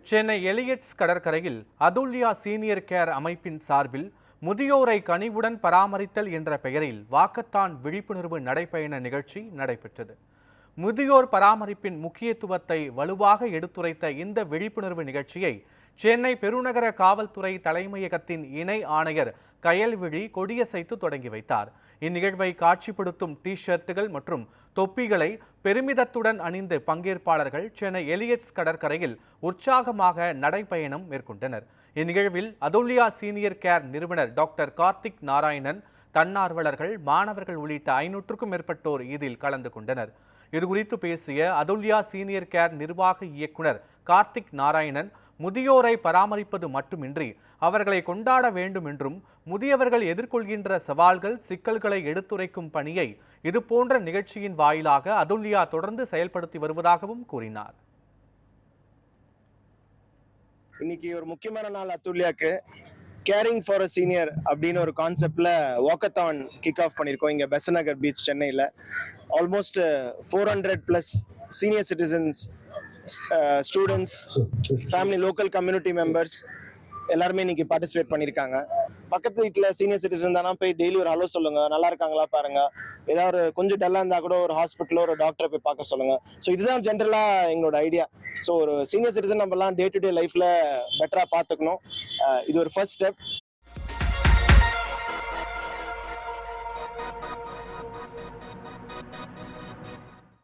சென்னை எலியட்ஸ் கடற்கரையில் Athulya senior care அமைப்பின் சார்பில் முதியோரை கனிவுடன் பராமரித்தல் என்ற பெயரில் வாக்கத்தான் விழிப்புணர்வு நடைபயண நிகழ்ச்சி நடைபெற்றது. முதியோர் பராமரிப்பின் முக்கியத்துவத்தை வலுவாக எடுத்துரைத்த இந்த விழிப்புணர்வு நிகழ்ச்சியை சென்னை பெருநகர காவல்துறை தலைமையகத்தின் இணை ஆணையர் கயல்விழி கொடியசைத்து தொடங்கி வைத்தார். இந்நிகழ்வை காட்சிப்படுத்தும் டி ஷர்ட்டுகள் மற்றும் தொப்பிகளை பெருமிதத்துடன் அணிந்து பங்கேற்பாளர்கள் சென்னை எலியட்ஸ் கடற்கரையில் உற்சாகமாக நடைபயணம் மேற்கொண்டனர். இந்நிகழ்வில் அதுல்யா சீனியர் கேர் நிறுவனர் டாக்டர் கார்த்திக் நாராயணன், தன்னார்வலர்கள், மாணவர்கள் உள்ளிட்ட 500க்கும் மேற்பட்டோர் இதில் கலந்து கொண்டனர். இதுகுறித்து பேசிய அதுல்யா சீனியர் கேர் நிர்வாக இயக்குனர் கார்த்திக் நாராயணன், முதியோரை பராமரிப்பது மட்டுமின்றி அவர்களை கொண்டாட வேண்டும் என்றும் முதியவர்கள் எதிர்கொள்கின்ற சவால்கள், சிக்கல்களை எடுத்துரைக்கும் பணியை இதுபோன்ற நிகழ்ச்சியின் வாயிலாக அதுல்யா தொடர்ந்து செயல்படுத்தி வருவதாகவும் கூறினார். இன்னைக்கு ஒரு முக்கியமான நாள் அத்துல்யாக்கு. கேரிங் ஃபார் அ சீனியர் அப்படின்னு ஒரு கான்செப்ட்ல வாக்கத்தான் கிக் ஆஃப் பண்ணியிருக்கோம் இங்கே பெசநகர் பீச் சென்னையில். Almost 400+ senior citizens, students, family, local community members எல்லாருமே இன்னைக்கு பார்ட்டிசிபேட் பண்ணியிருக்காங்க. பக்கத்து வீட்டில் சீனியர் சிட்டிசன் தானே போய் டெய்லி ஒரு ஹலோ சொல்லுங்க, நல்லா இருக்காங்களா பாருங்க, ஏதாவது ஒரு கொஞ்சம் டல்லாக இருந்தால் கூட ஒரு ஹாஸ்பிட்டலோ ஒரு டாக்டரை போய் பார்க்க சொல்லுங்க. ஸோ இதுதான் ஜென்ரலாக எங்களோட ஐடியா. ஸோ ஒரு சீனியர் சிட்டிசன் நம்மலாம் டே டு டே லைஃப்ல பெட்டராக பார்த்துக்கணும். இது ஒரு ஃபர்ஸ்ட் ஸ்டெப்.